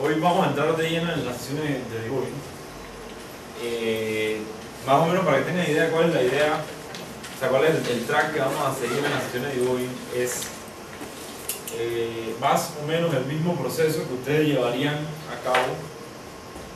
Hoy vamos a entrar de lleno en las sesiones de debugging. Más o menos para que tengan idea de cuál es la idea, o sea, cuál es el track que vamos a seguir en las sesiones de debugging, es más o menos el mismo proceso que ustedes llevarían a cabo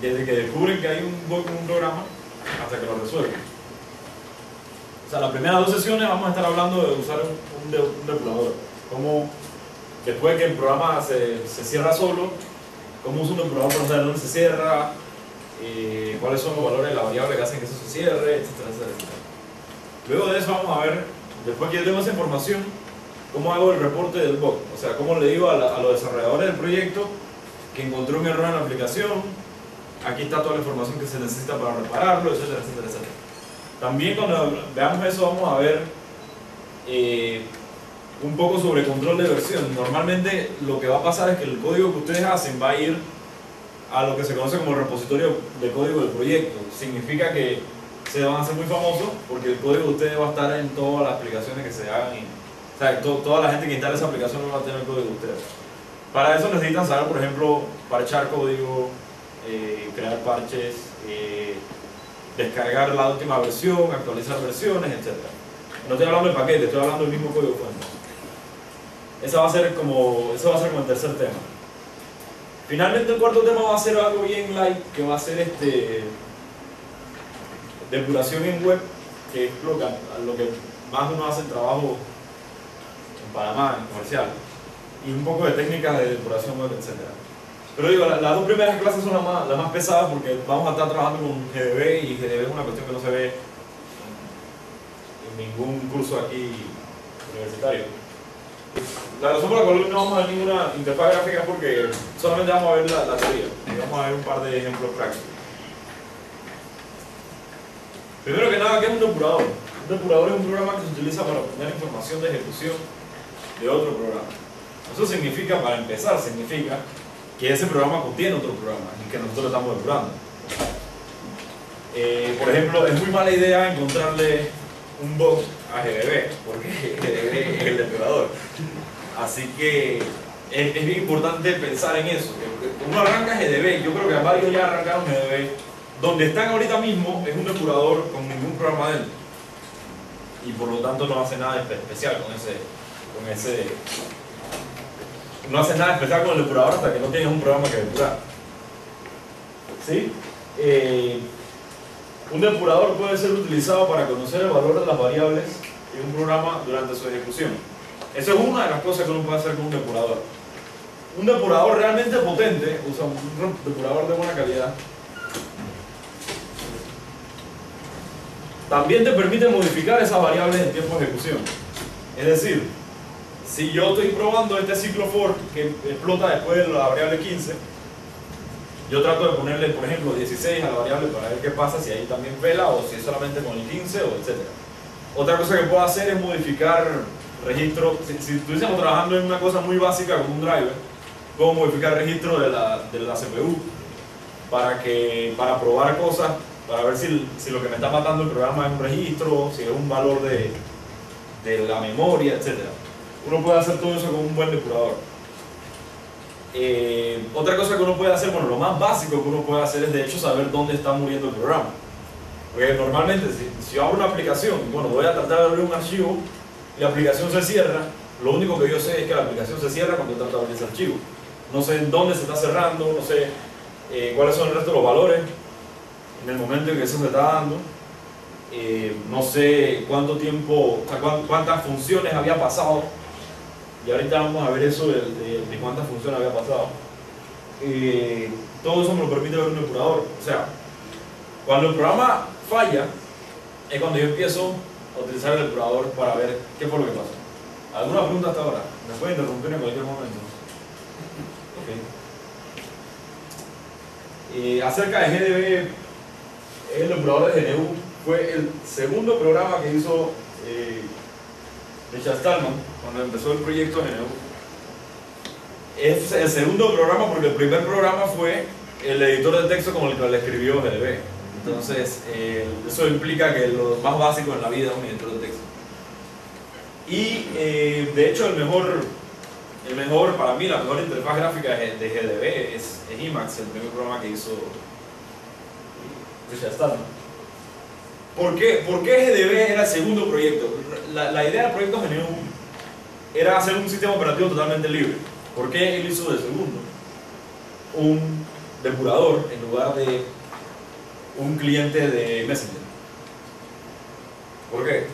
desde que descubren que hay un bug en un programa hasta que lo resuelven. O sea, las primeras dos sesiones vamos a estar hablando de usar un depurador. Cómo, después de que el programa se cierra solo, cómo usa un depurador para saber dónde se cierra, cuáles son los valores de la variable que hacen que eso se cierre, etcétera, etcétera. Luego de eso vamos a ver, después que yo tengo esa información, cómo hago el reporte del bug. O sea, cómo le digo a los desarrolladores del proyecto que encontré un error en la aplicación, aquí está toda la información que se necesita para repararlo, etcétera, etcétera, etcétera. También cuando veamos eso vamos a ver un poco sobre control de versión. Normalmente lo que va a pasar es que el código que ustedes hacen va a ir a lo que se conoce como el repositorio de código del proyecto. Significa que se van a hacer muy famosos porque el código de ustedes va a estar en todas las aplicaciones que se hagan. O sea, toda la gente que instala esa aplicación no va a tener el código de ustedes. Para eso necesitan saber, por ejemplo, parchar código, crear parches, descargar la última versión, actualizar versiones, etc. No estoy hablando de paquete, estoy hablando del mismo código fuente. Ese va a ser como el tercer tema. Finalmente el cuarto tema va a ser algo bien light, que va a ser depuración en web, que es lo que más uno hace en trabajo en Panamá, en comercial, y un poco de técnicas de depuración web, etc. Pero digo, las dos primeras clases son las más pesadas porque vamos a estar trabajando con GDB y GDB es una cuestión que no se ve en ningún curso aquí universitario. La razón por la cual no vamos a ver ninguna interfaz gráfica es porque solamente vamos a ver la teoría y vamos a ver un par de ejemplos prácticos. Primero que nada, ¿qué es un depurador? Un depurador es un programa que se utiliza para obtener información de ejecución de otro programa. Eso significa, para empezar, significa que ese programa contiene otro programa y que nosotros lo estamos depurando. Por ejemplo, es muy mala idea encontrarle un bug a GDB, porque GDB es el depurador. Así que es bien importante pensar en eso. Uno arranca GDB, yo creo que varios ya arrancaron GDB. Donde están ahorita mismo es un depurador con ningún programa dentro. Y por lo tanto no hace nada especial con ese no hace nada especial con el depurador hasta que no tienes un programa que depurar. ¿Sí? Un depurador puede ser utilizado para conocer el valor de las variables en un programa durante su ejecución. Esa es una de las cosas que uno puede hacer con un depurador. Un depurador realmente potente, usa un depurador de buena calidad, también te permite modificar esas variables en tiempo de ejecución. Es decir, si yo estoy probando este ciclo for que explota después de la variable 15, yo trato de ponerle, por ejemplo, 16 a la variable para ver qué pasa, si ahí también pela o si es solamente con el 15 o etc. Otra cosa que puedo hacer es modificar registros. Si estuviésemos trabajando en una cosa muy básica como un driver, puedo modificar registro de la CPU para probar cosas, para ver si lo que me está matando el programa es un registro, si es un valor de la memoria, etc. Uno puede hacer todo eso con un buen depurador. Otra cosa que uno puede hacer, bueno, lo más básico que uno puede hacer es de hecho saber dónde está muriendo el programa. Porque normalmente si yo abro una aplicación, bueno, voy a tratar de abrir un archivo y la aplicación se cierra, lo único que yo sé es que la aplicación se cierra cuando trato de abrir ese archivo. No sé en dónde se está cerrando, no sé cuáles son el resto de los valores en el momento en que eso se está dando, no sé cuánto tiempo, o sea, cuántas funciones había pasado, y ahorita vamos a ver eso de cuántas funciones había pasado. Todo eso me lo permite ver un depurador. O sea, cuando el programa falla es cuando yo empiezo a utilizar el depurador para ver qué fue lo que pasó. ¿Alguna pregunta hasta ahora? ¿Me pueden interrumpir en cualquier momento? Okay. Acerca de GDB, el depurador de GNU fue el segundo programa que hizo Richard Stallman cuando empezó el proyecto GNU. Es el segundo programa porque el primer programa fue el editor de texto con el que le escribió GDB. Entonces, eso implica que lo más básico en la vida es un editor de texto. Y de hecho el para mí, la mejor interfaz gráfica de GDB es Emacs, el primer programa que hizo Richard Stallman. ¿Por qué GDB era el segundo proyecto? La idea del proyecto GNU era hacer un sistema operativo totalmente libre. ¿Por qué él hizo de segundo un depurador en lugar de un cliente de Messenger? ¿Por qué?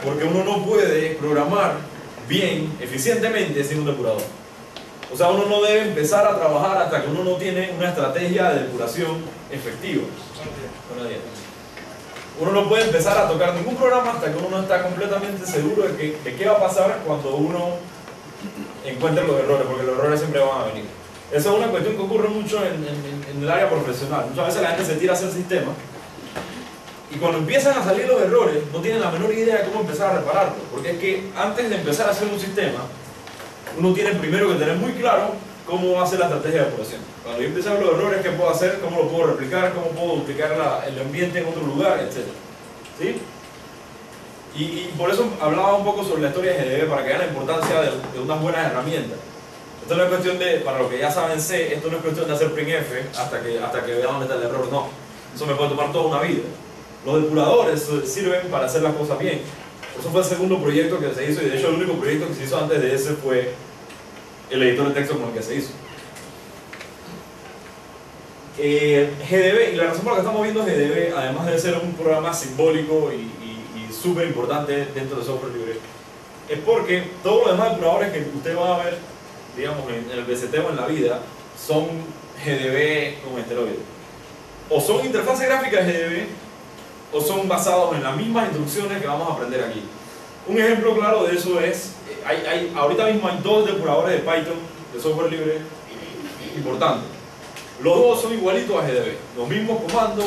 Porque uno no puede programar bien, eficientemente, sin un depurador. O sea, uno no debe empezar a trabajar hasta que uno no tiene una estrategia de depuración efectiva. Uno no puede empezar a tocar ningún programa hasta que uno no está completamente seguro de qué va a pasar cuando uno encuentre los errores, porque los errores siempre van a venir. Esa es una cuestión que ocurre mucho en el área profesional. Muchas veces la gente se tira a hacer sistemas y cuando empiezan a salir los errores no tienen la menor idea de cómo empezar a repararlos, porque es que antes de empezar a hacer un sistema uno tiene primero que tener muy claro cómo va a ser la estrategia de depuración. Cuando yo empiezo a ver los errores, qué puedo hacer, cómo lo puedo replicar, cómo puedo duplicar el ambiente en otro lugar, etc. ¿Sí? Y por eso hablaba un poco sobre la historia de GDB, para que vean la importancia de unas buenas herramientas. Esto no es cuestión de, para los que ya saben C, esto no es cuestión de hacer printf hasta que vean dónde está el error, no. Eso me puede tomar toda una vida. Los depuradores sirven para hacer las cosas bien. Eso fue el segundo proyecto que se hizo, y de hecho el único proyecto que se hizo antes de ese fue el editor de texto con el que se hizo. GDB, y la razón por la que estamos viendo GDB, además de ser un programa simbólico y súper importante dentro del software libre, es porque todos los demás depuradores que usted va a ver, digamos, en el BCT o en la vida, son GDB con esteroides. O son interfaces gráficas GDB, o son basados en las mismas instrucciones que vamos a aprender aquí. Un ejemplo claro de eso es, ahorita mismo hay dos depuradores de Python, de software libre, importantes. Los dos son igualitos a GDB, los mismos comandos,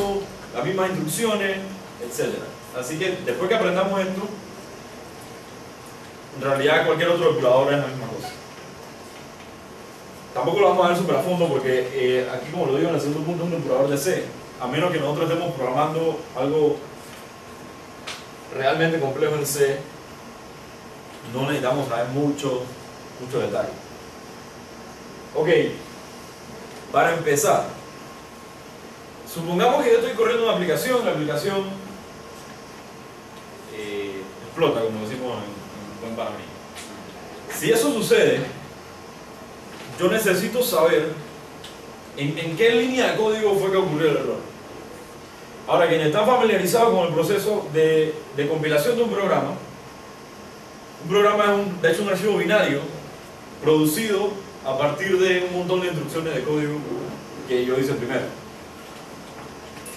las mismas instrucciones, etc. Así que después que aprendamos esto, en realidad cualquier otro depurador es la misma cosa. Tampoco lo vamos a ver súper a fondo porque aquí, como lo digo en el segundo punto, es un depurador de C. A menos que nosotros estemos programando algo realmente complejo en C, no necesitamos saber mucho detalle. Ok, para empezar, supongamos que yo estoy corriendo una aplicación, la aplicación explota, como decimos en buen panameño. Si eso sucede, yo necesito saber en qué línea de código fue que ocurrió el error. Ahora, quienes están familiarizados con el proceso de compilación de un programa es de hecho un archivo binario producido a partir de un montón de instrucciones de código que yo hice primero.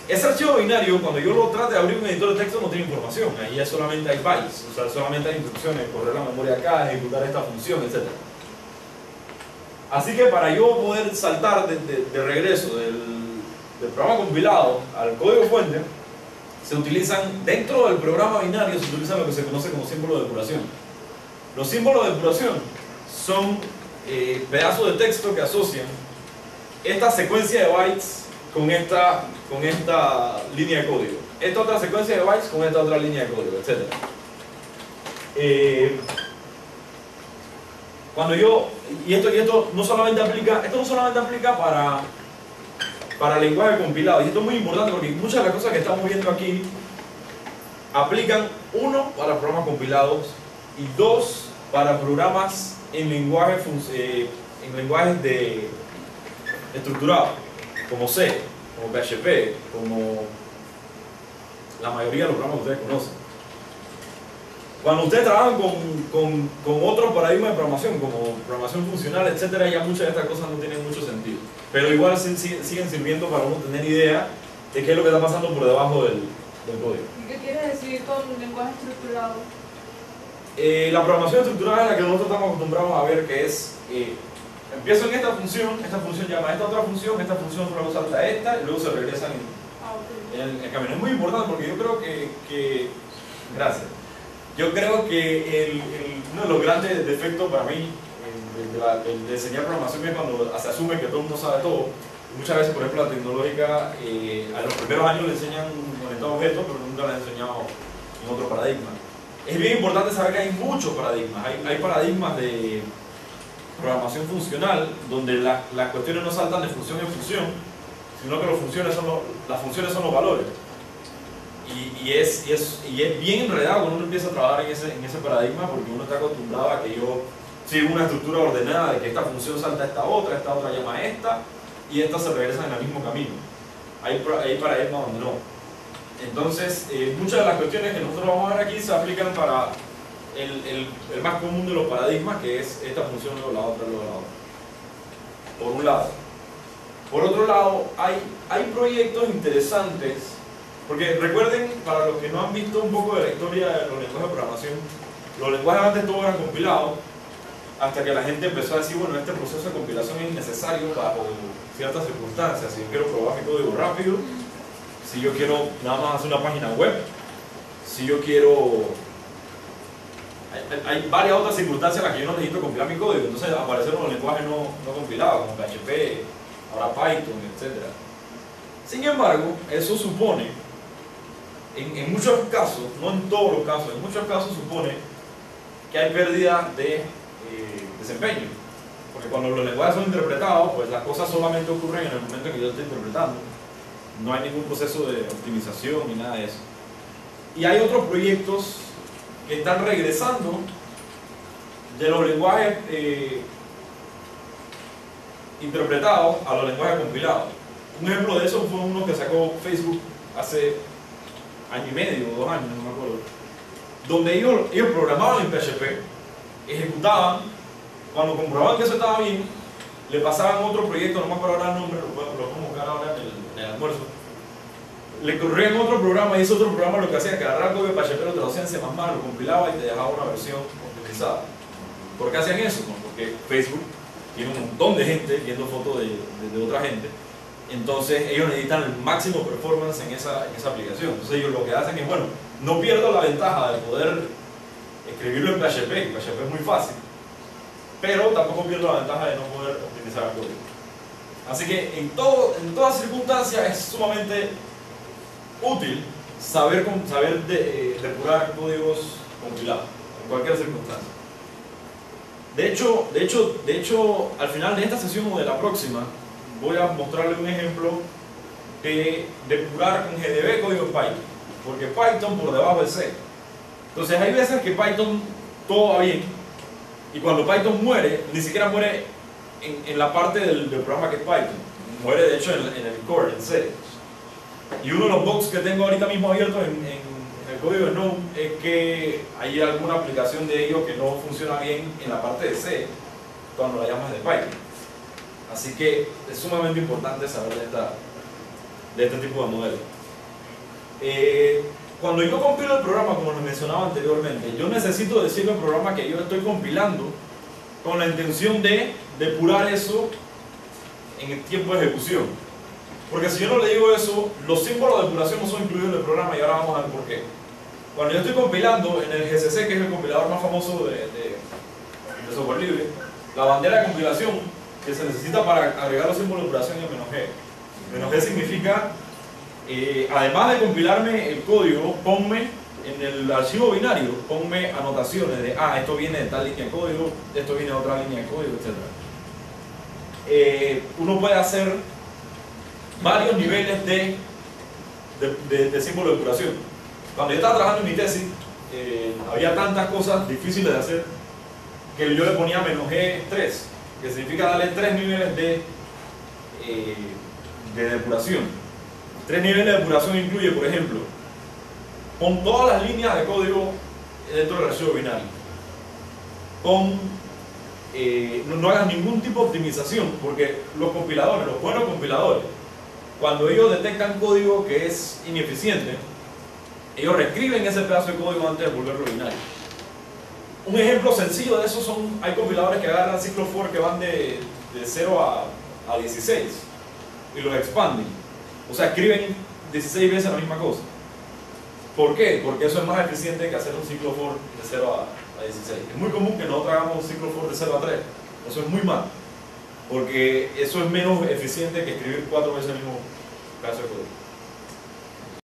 Ese archivo binario, cuando yo lo trate de abrir un editor de texto, no tiene información. Ahí ya solamente hay bytes, o sea, solamente hay instrucciones, correr la memoria acá, ejecutar esta función, etc. Así que para yo poder saltar de regreso del programa compilado al código fuente, se utilizan, dentro del programa binario, se utilizan lo que se conoce como símbolos de depuración. Los símbolos de depuración son pedazos de texto que asocian esta secuencia de bytes con esta línea de código, esta otra secuencia de bytes con esta otra línea de código, etc. Esto no solamente aplica para lenguaje compilado, y esto es muy importante porque muchas de las cosas que estamos viendo aquí aplican, uno, para programas compilados, y dos, para programas en lenguajes estructurados, como C, como PHP, como la mayoría de los programas que ustedes conocen. Cuando ustedes trabajan con otros paradigmas de programación, como programación funcional, etc., ya muchas de estas cosas no tienen mucho sentido. Pero igual siguen sirviendo para uno tener idea de qué es lo que está pasando por debajo del código. ¿Y qué quieres decir con lenguaje estructurado? La programación estructurada es la que nosotros estamos acostumbrados a ver, que es empiezo en esta función llama a esta otra función, esta función luego salta a esta y luego se regresan en el camino. Es muy importante porque yo creo que gracias. Yo creo que uno de los grandes defectos para mí de enseñar programación es cuando se asume que todo el mundo sabe todo. Muchas veces, por ejemplo, la tecnológica a los primeros años le enseñan orientado a objetos, pero nunca le han enseñado en otro paradigma. Es bien importante saber que hay muchos paradigmas. Hay paradigmas de programación funcional, donde las cuestiones no saltan de función en función, sino que las funciones son los valores. Y es bien enredado cuando uno empieza a trabajar en ese paradigma, porque uno está acostumbrado a que yo sigo una estructura ordenada de que esta función salta a esta otra llama a esta, y estas se regresan en el mismo camino. Hay paradigmas donde no. Entonces, muchas de las cuestiones que nosotros vamos a ver aquí se aplican para el más común de los paradigmas, que es esta función luego la otra, luego la otra. Por un lado. Por otro lado, hay proyectos interesantes, porque recuerden, para los que no han visto un poco de la historia de los lenguajes de programación, los lenguajes antes todos eran compilados, hasta que la gente empezó a decir, bueno, este proceso de compilación es necesario bajo ciertas circunstancias. Si yo quiero probar mi código rápido, si yo quiero nada más hacer una página web, si yo quiero... Hay varias otras circunstancias en las que yo no necesito compilar mi código, entonces aparecieron los lenguajes no compilados, como PHP, ahora Python, etc. Sin embargo, eso supone, en muchos casos, no en todos los casos, en muchos casos supone que hay pérdida de desempeño, porque cuando los lenguajes son interpretados, pues las cosas solamente ocurren en el momento en que yo estoy interpretando, no hay ningún proceso de optimización ni nada de eso. Y hay otros proyectos que están regresando de los lenguajes interpretados a los lenguajes compilados. Un ejemplo de eso fue uno que sacó Facebook hace año y medio o 2 años, no me acuerdo, donde ellos programaban en PHP, ejecutaban, cuando comprobaban que eso estaba bien, le pasaban otro proyecto, no me acuerdo ahora el nombre, lo podemos buscar ahora en el almuerzo, le corrían otro programa, y ese otro programa lo que hacía es que agarraba el código de PHP, lo traducía en C++, lo compilaba y te dejaba una versión optimizada. ¿Por qué hacían eso? No, porque Facebook tiene un montón de gente viendo fotos de otra gente, entonces ellos necesitan el máximo performance en esa aplicación. Entonces ellos lo que hacen es, bueno, no pierdo la ventaja de poder escribirlo en PHP, PHP es muy fácil, pero tampoco pierdo la ventaja de no poder optimizar el código. Así que en todas circunstancias es sumamente útil saber depurar códigos compilados en cualquier circunstancia. De hecho, al final de esta sesión o de la próxima voy a mostrarle un ejemplo de depurar con GDB código en Python, porque Python por debajo es C. Entonces hay veces que Python todo va bien, y cuando Python muere, ni siquiera muere en la parte del programa que es Python, muere de hecho en el core, en C. Y uno de los bugs que tengo ahorita mismo abierto en el código de Node es que hay alguna aplicación de ello que no funciona bien en la parte de C cuando la llamas de Python. Así que es sumamente importante saber de este tipo de modelos. Cuando yo compilo el programa, como les mencionaba anteriormente, yo necesito decirle al programa que yo estoy compilando con la intención de depurar eso en el tiempo de ejecución. Porque si yo no le digo eso, los símbolos de depuración no son incluidos en el programa, y ahora vamos a ver por qué. Cuando yo estoy compilando en el GCC, que es el compilador más famoso de software libre, la bandera de compilación que se necesita para agregar los símbolos de depuración es "-g". "-g" significa, además de compilarme el código, ponme en el archivo binario, ponme anotaciones de, esto viene de tal línea de código, esto viene de otra línea de código, etc. Uno puede hacer varios niveles de símbolo de depuración. Cuando yo estaba trabajando en mi tesis, había tantas cosas difíciles de hacer que yo le ponía "-g3", que significa darle 3 niveles de depuración. 3 niveles de depuración incluye, por ejemplo, pon todas las líneas de código dentro del archivo binario. No hagas ningún tipo de optimización, porque los compiladores, los buenos compiladores, cuando ellos detectan código que es ineficiente, ellos reescriben ese pedazo de código antes de volverlo binario. Un ejemplo sencillo de eso hay compiladores que agarran ciclos for que van de 0 a 16 y los expanden. O sea, escriben 16 veces la misma cosa. ¿Por qué? Porque eso es más eficiente que hacer un ciclo for de 0 a 16. Es muy común que nosotros hagamos un ciclo for de 0 a 3. Eso es muy mal, porque eso es menos eficiente que escribir 4 veces el mismo pedazo de código.